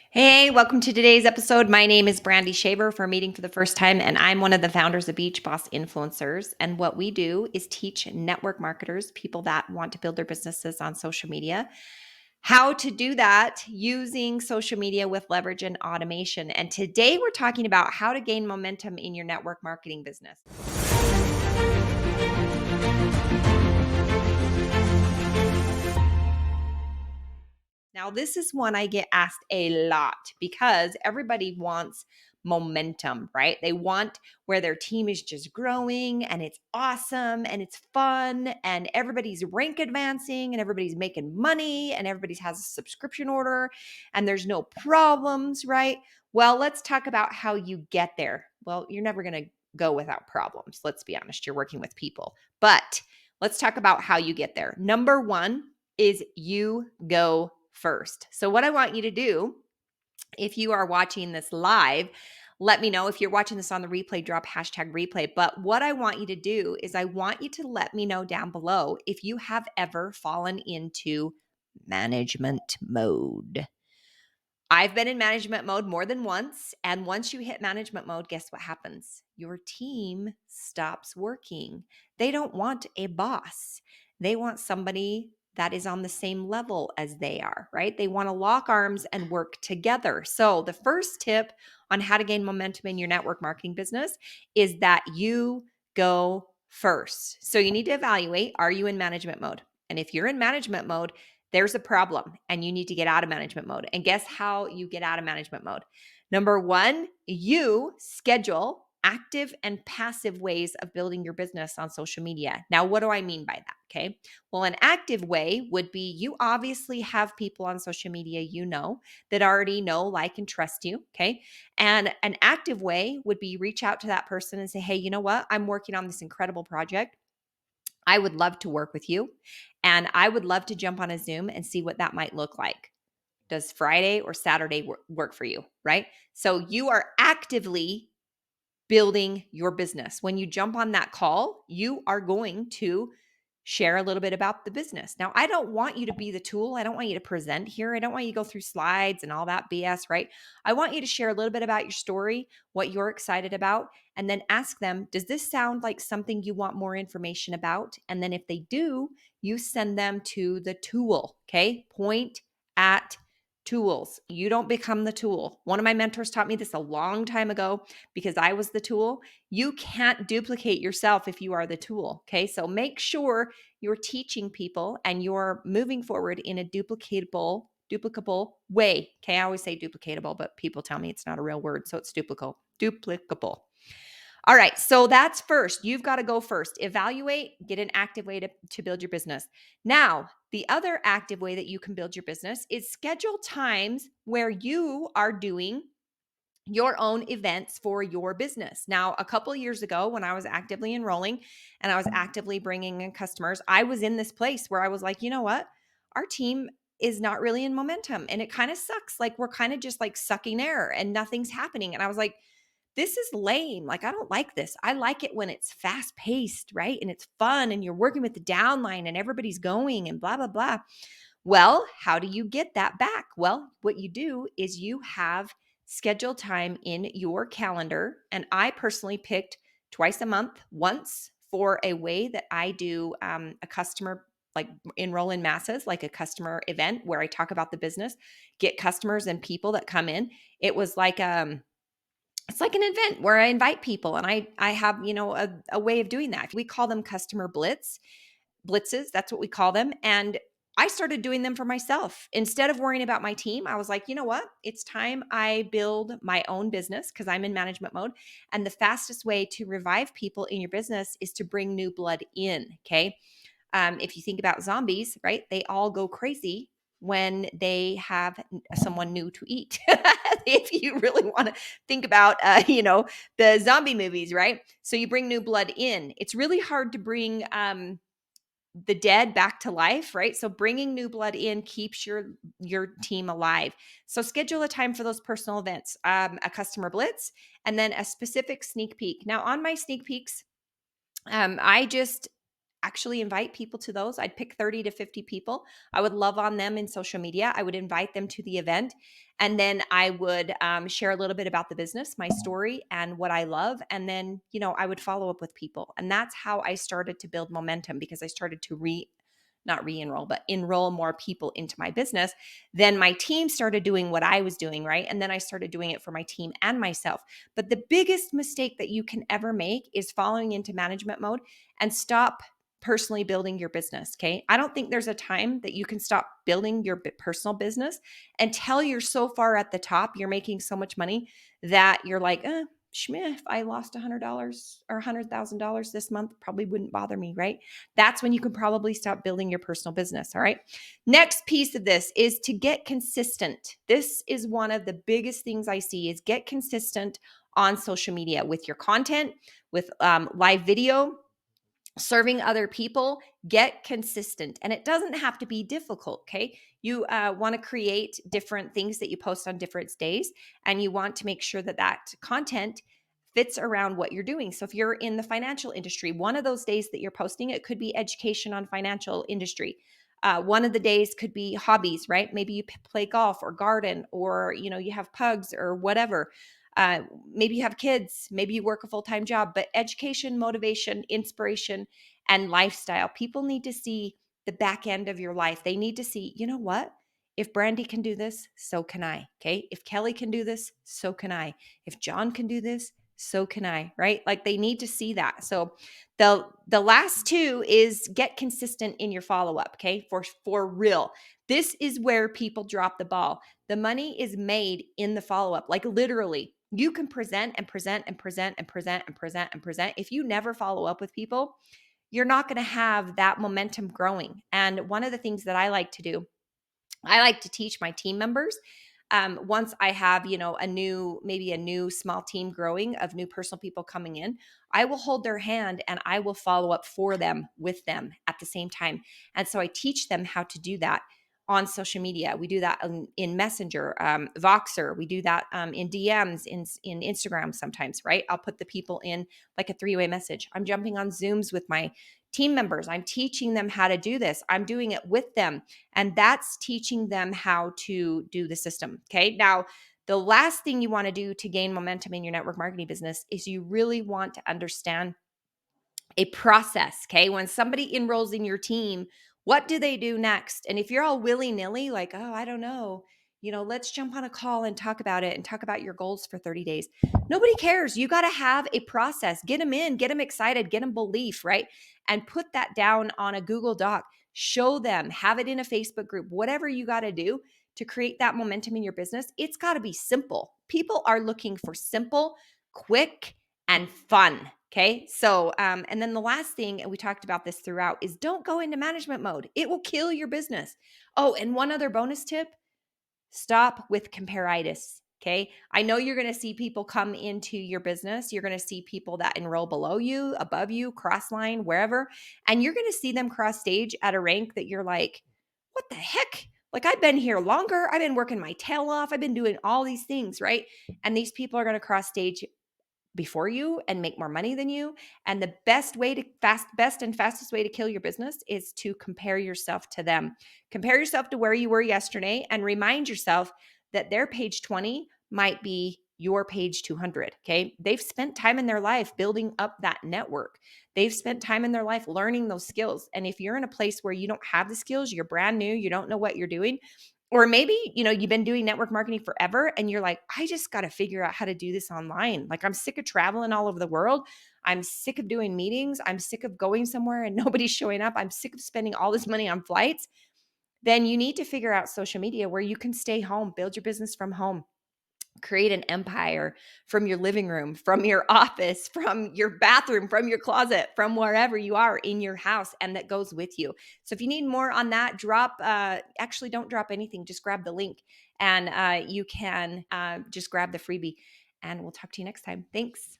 Hey, welcome to today's episode. My name is Brandy Shaver for meeting for the first time, and I'm one of the founders of Beach Boss Influencers. And what we do is teach network marketers, people that want to build their businesses on social media, how to do that using social media with leverage and automation. And today we're talking about how to gain momentum in your network marketing business. Now, this is one I get asked a lot because everybody wants momentum, right? They want where their team is just growing and it's awesome and it's fun and everybody's rank advancing and everybody's making money and everybody has a subscription order and there's no problems, right? Well, let's talk about how you get there. Well, you're never going to go without problems. Let's be honest, you're working with people. But let's talk about how you get there. Number one is you go first. So, what I want you to do, if you are watching this live, let me know. If you're watching this on the replay, drop hashtag replay. But what I want you to do is I want you to let me know down below if you have ever fallen into management mode. I've been in management mode more than once. And once you hit management mode, guess what happens? Your team stops working. They don't want a boss. They want somebody that is on the same level as they are, right? They want to lock arms and work together. So, the first tip on how to gain momentum in your network marketing business is that you go first. So, you need to evaluate, are you in management mode? And if you're in management mode, there's a problem and you need to get out of management mode. And guess how you get out of management mode? Number one, you schedule active and passive ways of building your business on social media. Now, what do I mean by that? Okay. Well, an active way would be you obviously have people on social media that already know, like, and trust you. Okay. And an active way would be reach out to that person and say, hey, you know what? I'm working on this incredible project. I would love to work with you. And I would love to jump on a Zoom and see what that might look like. Does Friday or Saturday work for you? Right. So you are actively building your business. When you jump on that call, you are going to share a little bit about the business. Now, I don't want you to be the tool. I don't want you to present here. I don't want you to go through slides and all that BS, right? I want you to share a little bit about your story, what you're excited about, and then ask them, does this sound like something you want more information about? And then if they do, you send them to the tool, okay? Point at tools. You don't become the tool. One of my mentors taught me this a long time ago because I was the tool. You can't duplicate yourself if you are the tool. Okay. So make sure you're teaching people and you're moving forward in a duplicable way. Okay. I always say duplicatable, but people tell me it's not a real word. So it's duplicable. All right. So that's first. You've got to go first. Evaluate, get an active way to build your business. Now, the other active way that you can build your business is schedule times where you are doing your own events for your business. Now, a couple of years ago, when I was actively enrolling and I was actively bringing in customers, I was in this place where I was like, you know what? Our team is not really in momentum and it kind of sucks. Like we're kind of just like sucking air and nothing's happening. And I was like, this is lame. Like, I don't like this. I like it when it's fast paced, right? And it's fun and you're working with the downline and everybody's going and blah, blah, blah. Well, how do you get that back? Well, what you do is you have scheduled time in your calendar. And I personally picked twice a month, once for a way that I do a customer, like enroll in masses, like a customer event where I talk about the business, get customers and people that come in. It was like it's like an event where I invite people and I have, a way of doing that. We call them customer blitzes. That's what we call them. And I started doing them for myself. Instead of worrying about my team, I was like, you know what? It's time I build my own business because I'm in management mode. And the fastest way to revive people in your business is to bring new blood in. Okay. If you think about zombies, right? They all go crazy when they have someone new to eat. If you really want to think about, the zombie movies, right? So you bring new blood in. It's really hard to bring the dead back to life, right? So bringing new blood in keeps your team alive. So schedule a time for those personal events, a customer blitz, and then a specific sneak peek. Now on my sneak peeks, I just actually invite people to those. I'd pick 30 to 50 people. I would love on them in social media. I would invite them to the event. And then I would share a little bit about the business, my story, and what I love. And then, I would follow up with people. And that's how I started to build momentum, because I started to not re-enroll, but enroll more people into my business. Then my team started doing what I was doing, right? And then I started doing it for my team and myself. But the biggest mistake that you can ever make is following into management mode and stop personally building your business. Okay. I don't think there's a time that you can stop building your personal business until you're so far at the top, you're making so much money that you're like, Schmidt, if I lost $100 or $100,000 this month, probably wouldn't bother me, right? That's when you can probably stop building your personal business. All right. Next piece of this is to get consistent. This is one of the biggest things I see is get consistent on social media with your content, with live video, serving other people. Get consistent, and it doesn't have to be difficult. Okay, you want to create different things that you post on different days, and you want to make sure that that content fits around what you're doing. So if you're in the financial industry, one of those days that you're posting, it could be education on financial industry. One of the days could be hobbies, right? Maybe you play golf or garden, or you have pugs or whatever. uh, Maybe you have kids, maybe you work a full-time job, but education, motivation, inspiration, and lifestyle. People need to see the back end of your life. They need to see, you know what? If Brandy can do this, so can I. Okay. If Kelly can do this, so can I. If John can do this, so can I, right? Like they need to see that. So the last two is get consistent in your follow-up, okay? For real. This is where people drop the ball. The money is made in the follow-up. Like literally, you can present and present and present and present and present and present. If you never follow up with people, you're not going to have that momentum growing. And one of the things that I like to do, I like to teach my team members. Once I have, maybe a new small team growing of new personal people coming in, I will hold their hand and I will follow up for them with them at the same time. And so I teach them how to do that on social media. We do that in Messenger, Voxer. We do that in DMs, in Instagram sometimes, right? I'll put the people in like a three-way message. I'm jumping on Zooms with my team members. I'm teaching them how to do this. I'm doing it with them. And that's teaching them how to do the system. Okay. Now, the last thing you want to do to gain momentum in your network marketing business is you really want to understand a process. Okay. When somebody enrolls in your team, what do they do next? And if you're all willy nilly, like, oh, I don't know, let's jump on a call and talk about it and talk about your goals for 30 days. Nobody cares. You got to have a process. Get them in, get them excited, get them belief, right? And put that down on a Google Doc. Show them, have it in a Facebook group, whatever you got to do to create that momentum in your business. It's got to be simple. People are looking for simple, quick, and fun. Okay. So, and then the last thing, and we talked about this throughout, is don't go into management mode. It will kill your business. Oh, and one other bonus tip, stop with comparitis. Okay. I know you're going to see people come into your business. You're going to see people that enroll below you, above you, cross line, wherever. And you're going to see them cross stage at a rank that you're like, what the heck? Like, I've been here longer. I've been working my tail off. I've been doing all these things, right? And these people are going to cross stage before you and make more money than you. And the best and fastest way to kill your business is to compare yourself to them. Compare yourself to where you were yesterday and remind yourself that their page 20 might be your page 200. Okay. They've spent time in their life building up that network. They've spent time in their life learning those skills. And if you're in a place where you don't have the skills, you're brand new, you don't know what you're doing, or maybe, you've been doing network marketing forever and you're like, I just got to figure out how to do this online. Like, I'm sick of traveling all over the world. I'm sick of doing meetings. I'm sick of going somewhere and nobody's showing up. I'm sick of spending all this money on flights. Then you need to figure out social media where you can stay home, build your business from home, create an empire from your living room, from your office, from your bathroom, from your closet, from wherever you are in your house, and that goes with you. So if you need more on that, actually don't drop anything, just grab the link and you can just grab the freebie, and we'll talk to you next time. Thanks.